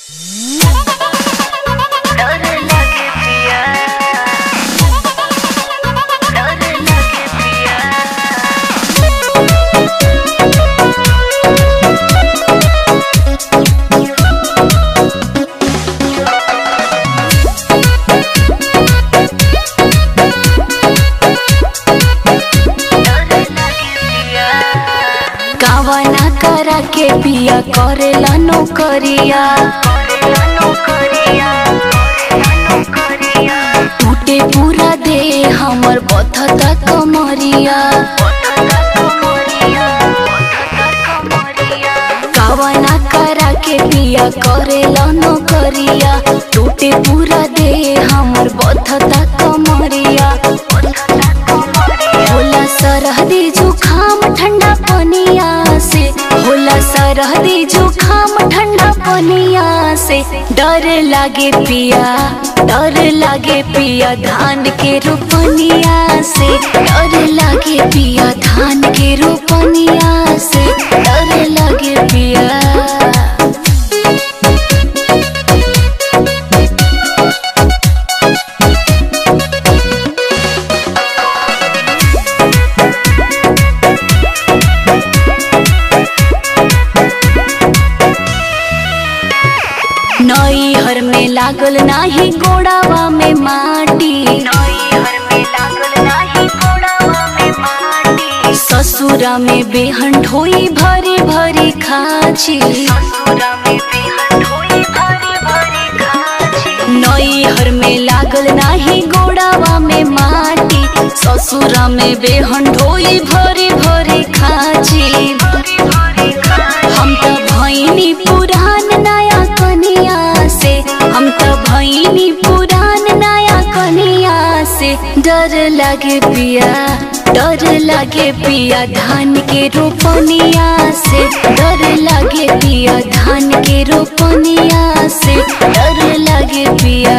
कावना करा के पिया करेला नौकरिया, टूटे पूरा दे हमर बथता कमरिया। कावना करा के पिया करेला नौकरिया, टूटे पूरा दे हमर बथता कमरिया। होला सरहदी जुखाम ठंडा पनिया से, होला सरहदी जुखाम ठंडा पनिया से। डर लागे पिया, डर लागे पिया धान के रोपनिया से। डर लागे पिया धान के रोपनिया से, डर लागे पिया। नैहर में लागल नाही गोड़ावा में माटी, नैहर में लागल नाही गोड़ावा में माटी। ससुरा में बेहन ढोई भरी भरी खाची, ससुरा में बेहन ढोई भरी भरी खाची। नैहर में लागल नाही गोड़ावा में माटी, ससुरा में बेहन ढोई भरी भरी खाची। हम तो भैनी पुरान नया कनिया से, हम तो भैनी पुरान नया कनिया से। डर लागे पिया, डर लागे पिया धान के रोपनिया से। डर लागे पिया धान के रोपनिया से, डर लागे पिया।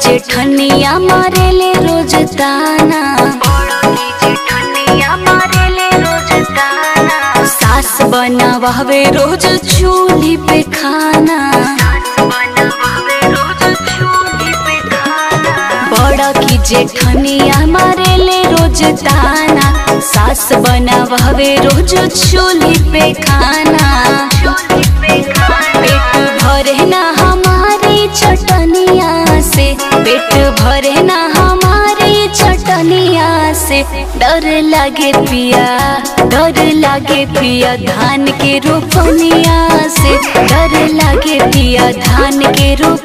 जेठनिया मारेले रोज ताना, जेठनिया मारेले रोज ताना। सास बनावे रोज चूल्ही पे खाना, बड़ा की जेठनिया मारेले रोज ताना। सास बनावे रोज चूल्ही पे खाना। पेट भरे ना हमारी चटनिया से, पेट भरे ना हमारी चटनिया से। डर लागे पिया, डर लागे पिया धान के रोपनिया से। डर लागे पिया धान के रोप